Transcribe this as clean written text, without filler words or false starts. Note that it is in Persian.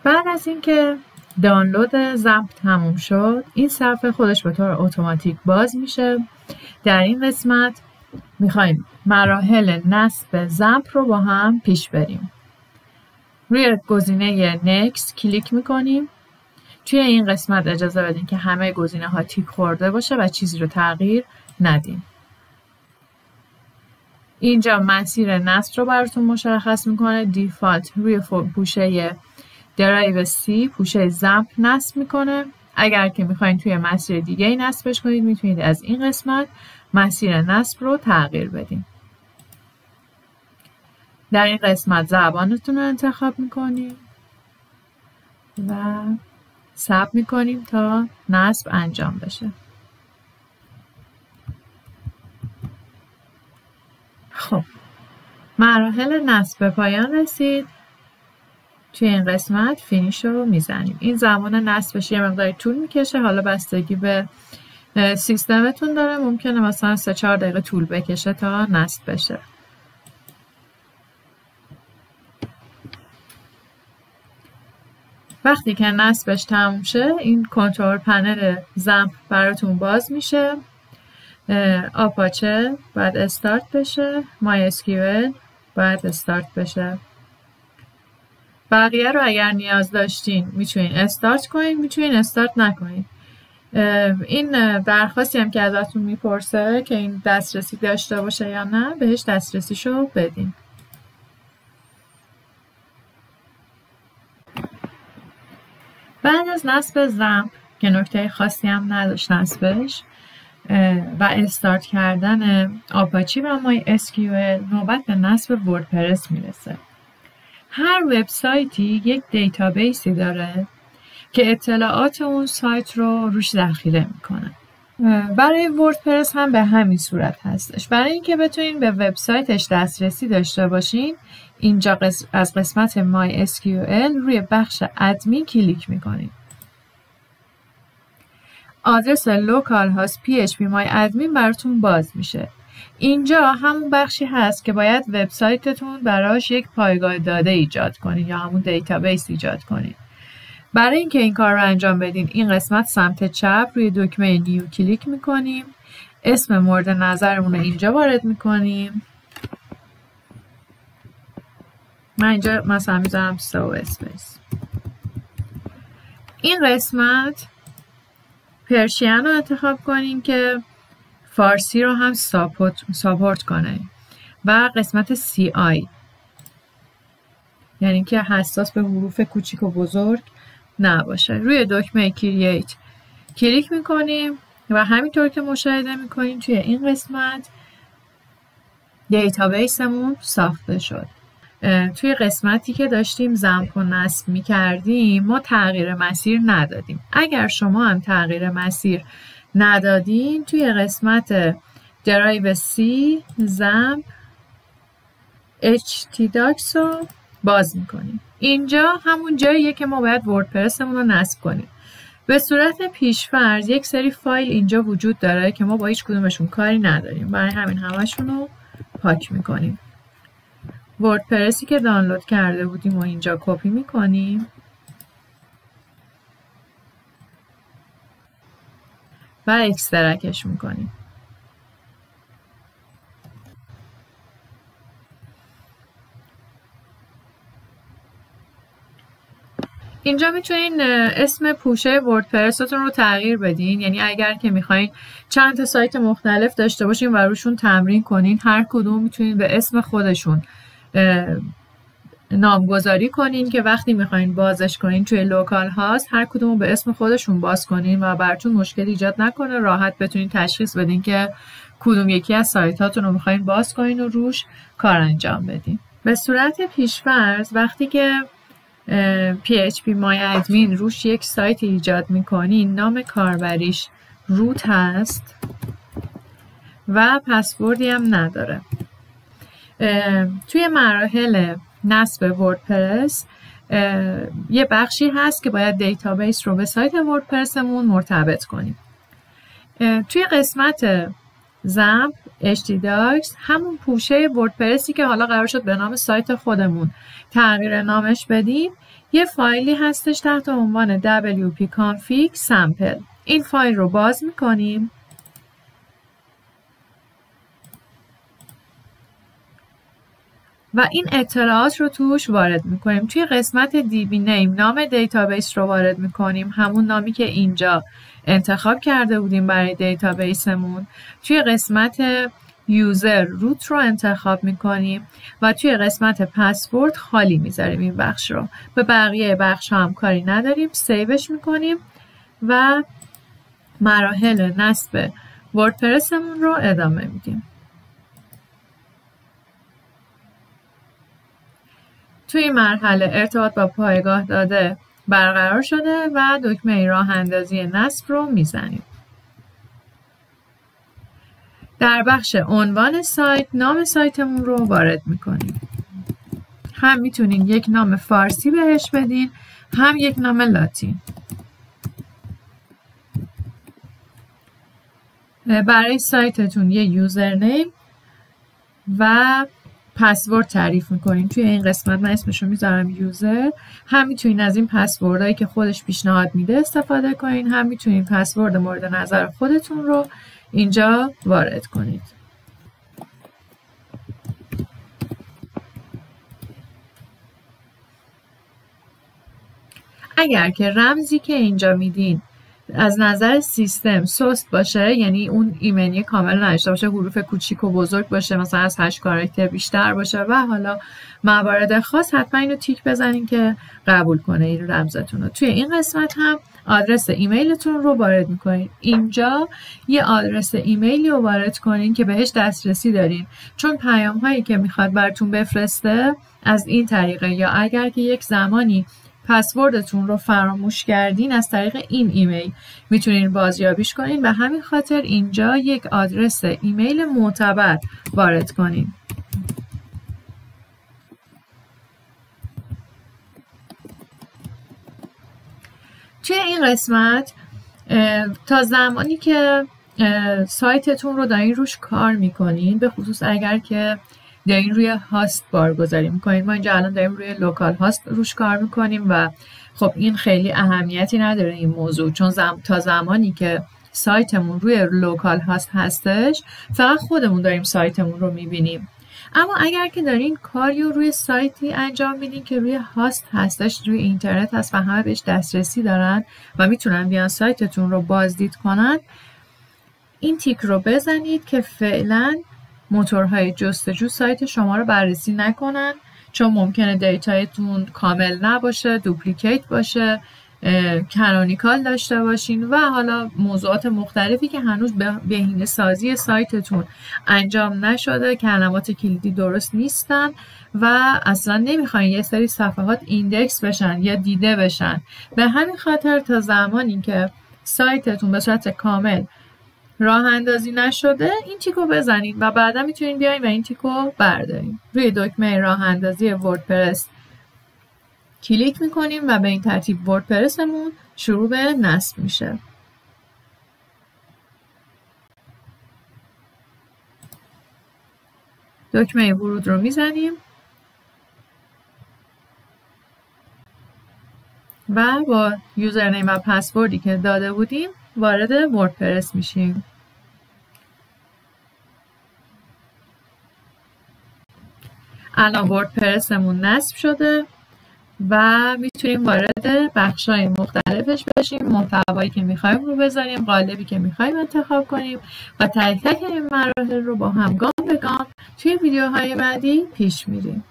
بعد از اینکه دانلود زمپ تموم شد، این صفحه خودش به طور اتوماتیک باز میشه. در این قسمت میخوایم مراحل نصب زمپ رو با هم پیش بریم. روی گزینه نکست کلیک میکنیم. توی این قسمت اجازه بدین که همه گزینه ها تیک خورده باشه و چیزی رو تغییر ندیم. اینجا مسیر نصب رو براتون مشخص میکنه. دیفالت روی پوشه درایو C پوشه زمپ نصب میکنه. اگر که میخواین توی مسیر دیگه ای نصبش کنید، میتونید از این قسمت مسیر نصب رو تغییر بدین. در این قسمت زبانتون رو انتخاب میکنیم و ثبت میکنیم تا نصب انجام بشه. خب مراحل نصب به پایان رسید. توی این قسمت فینیش رو میزنیم. این زمان نصبش یه مقداری طول میکشه. حالا بستگی به سیستمتون داره، ممکنه مثلا 3-4 دقیقه طول بکشه تا نصب بشه. وقتی که نصبش تموم شه، این کنترل پنل زمپ براتون باز میشه. آپاچه باید استارت بشه، مای اسکیول باید استارت بشه. بقیه رو اگر نیاز داشتین میتونین استارت کنین، میتونین استارت نکنین. این درخواستی هم که ازتون میپرسه که این دسترسی داشته باشه یا نه، بهش دسترسیشو بدین. بعد از نصب زمپ که نکته خاصی هم نداشت نصبش و استارت کردن آپاچی و مای اسکیول، نوبت به نصب وردپرس میرسه. هر وبسایتی یک دیتابیسی داره که اطلاعات اون سایت رو روش ذخیره میکنه. برای وردپرس هم به همین صورت هستش. برای اینکه بتونین به وبسایتش دسترسی داشته باشین، اینجا از قسمت مای SQL روی بخش ادمین کلیک میکنین. آدرس لوکال هاست PHP مای ادمین براتون باز میشه. اینجا همون بخشی هست که باید وبسایتتون براش یک پایگاه داده ایجاد کنین یا همون دیتابیس ایجاد کنین. برای اینکه این کار رو انجام بدین، این قسمت سمت چپ روی دکمه نیو کلیک میکنیم. اسم مورد نظرمون رو اینجا وارد میکنیم. من اینجا مثلا میذارم سو اسپیس. این قسمت پرشین رو انتخاب کنیم که فارسی رو هم ساپورت کنه و قسمت CI، یعنی که حساس به حروف کوچیک و بزرگ نباشه. روی دکمه کرییت کلیک میکنیم و همینطور که مشاهده میکنیم توی این قسمت دیتابیسمون ساخته شد. توی قسمتی که داشتیم زمپ و نصب میکردیم ما تغییر مسیر ندادیم. اگر شما هم تغییر مسیر ندادین، توی قسمت درایو C زمپ htdocs رو باز میکنیم. اینجا همون جاییه که ما باید وردپرسمون رو نصب کنیم. به صورت پیش‌فرض یک سری فایل اینجا وجود داره که ما با هیچ کدومشون کاری نداریم، برای همین همشون رو پاک میکنیم. وردپرسی که دانلود کرده بودیم و اینجا کپی میکنیم و اکسترکش میکنیم. اینجا میتونین اسم پوشه وردپرستون رو تغییر بدین، یعنی اگر که میخواین چند تا سایت مختلف داشته باشین و روشون تمرین کنین، هر کدوم میتونین به اسم خودشون نامگذاری کنین که وقتی میخواین بازش کنین توی لوکال هاست هر کدوم به اسم خودشون باز کنین و براتون مشکل ایجاد نکنه، راحت بتونین تشخیص بدین که کدوم یکی از سایتاتون رو میخواین باز کنین و روش کار انجام بدین. به صورت پیش‌فرض وقتی که PHP مای ادمین روش یک سایت ایجاد میکنین، نام کاربریش روت هست و پسوردی هم نداره. توی مراحل نصب وردپرس یه بخشی هست که باید دیتابیس رو به سایت وردپرسمون مرتبط کنیم. توی قسمت زمپ htdocs همون پوشه وردپرسی که حالا قرار شد به نام سایت خودمون تغییر نامش بدیم، یه فایلی هستش تحت عنوان wp-config sample. این فایل رو باز میکنیم و این اطلاعات رو توش وارد میکنیم. توی قسمت dbname نام دیتابیس رو وارد میکنیم، همون نامی که اینجا انتخاب کرده بودیم برای دیتابیسمون. توی قسمت یوزر روت رو انتخاب میکنیم و توی قسمت پسورد خالی میذاریم این بخش رو. به بقیه بخش هم کاری نداریم، سیوش میکنیم و مراحل نصب وردپرسمون رو ادامه میدیم. توی این مرحله ارتباط با پایگاه داده برقرار شده و دکمه راه اندازی نصب رو میزنیم. در بخش عنوان سایت نام سایتمون رو وارد میکنیم. هم میتونین یک نام فارسی بهش بدین، هم یک نام لاتین. برای سایتتون یه یوزرنیم و پسورد تعریف میکنین. توی این قسمت من اسمشو میذارم یوزر. هم میتونین از این پسوردهایی که خودش پیشنهاد میده استفاده کنین، هم میتونین پسورد مورد نظر خودتون رو اینجا وارد کنید. اگر که رمزی که اینجا میدین از نظر سیستم سست باشه، یعنی اون ایمنی کامل نداشته باشه، حروف کوچیک و بزرگ باشه، مثلا از 8 کاراکتر بیشتر باشه و حالا موارد خاص، حتما اینو تیک بزنین که قبول کنه این رمزتون رو. توی این قسمت هم آدرس ایمیلتون رو وارد میکنین. اینجا یه آدرس ایمیلی رو وارد کنین که بهش دسترسی دارین، چون پیام هایی که میخواد براتون بفرسته از این طریقه، یا اگر که یک زمانی پسوردتون رو فراموش کردین از طریق این ایمیل میتونین بازیابیش کنین. به همین خاطر اینجا یک آدرس ایمیل معتبر وارد کنین. توی این قسمت تا زمانی که سایتتون رو دارین روش کار میکنین، به خصوص اگر که دارین روی هاست بارگذاری میکنین، ما اینجا الان داریم روی لوکال هاست روش کار میکنیم و خب این خیلی اهمیتی نداره این موضوع، چون تا زمانی که سایتمون روی لوکال هاست هستش فقط خودمون داریم سایتمون رو میبینیم. اما اگر که دارین کاری رو روی سایتی انجام میدین که روی هاست هستش، روی اینترنت هست و همه بهش دسترسی دارن و میتونن بیان سایتتون رو بازدید کنن، این تیک رو بزنید که فعلا موتورهای جستجو سایت شما رو بررسی نکنن، چون ممکنه دیتایتون کامل نباشه، دوپلیکیت باشه، کانونیکال داشته باشین و حالا موضوعات مختلفی که هنوز بهینه سازی سایتتون انجام نشده، کلمات کلیدی درست نیستن و اصلا نمیخواین یه سری صفحات ایندکس بشن یا دیده بشن. به همین خاطر تا زمانی که سایتتون به صورت کامل راه اندازی نشده این تیکو بزنید و بعدا میتونین بیاین و این تیکو بردارین. روی دکمه راه اندازی وردپرس کلیک میکنیم و به این ترتیب وردپرسمون شروع به نصب میشه. دکمه ورود رو میزنیم و با یوزرنیم و پسوردی که داده بودیم وارد وردپرس میشیم. الان وردپرسمون نصب شده و میتونیم وارد بخش‌های مختلفش بشیم، محتوایی که میخوایم رو بذاریم، قالبی که میخوایم انتخاب کنیم و تک تک این مراحل رو با هم گام به گام توی ویدیوهای بعدی پیش میریم.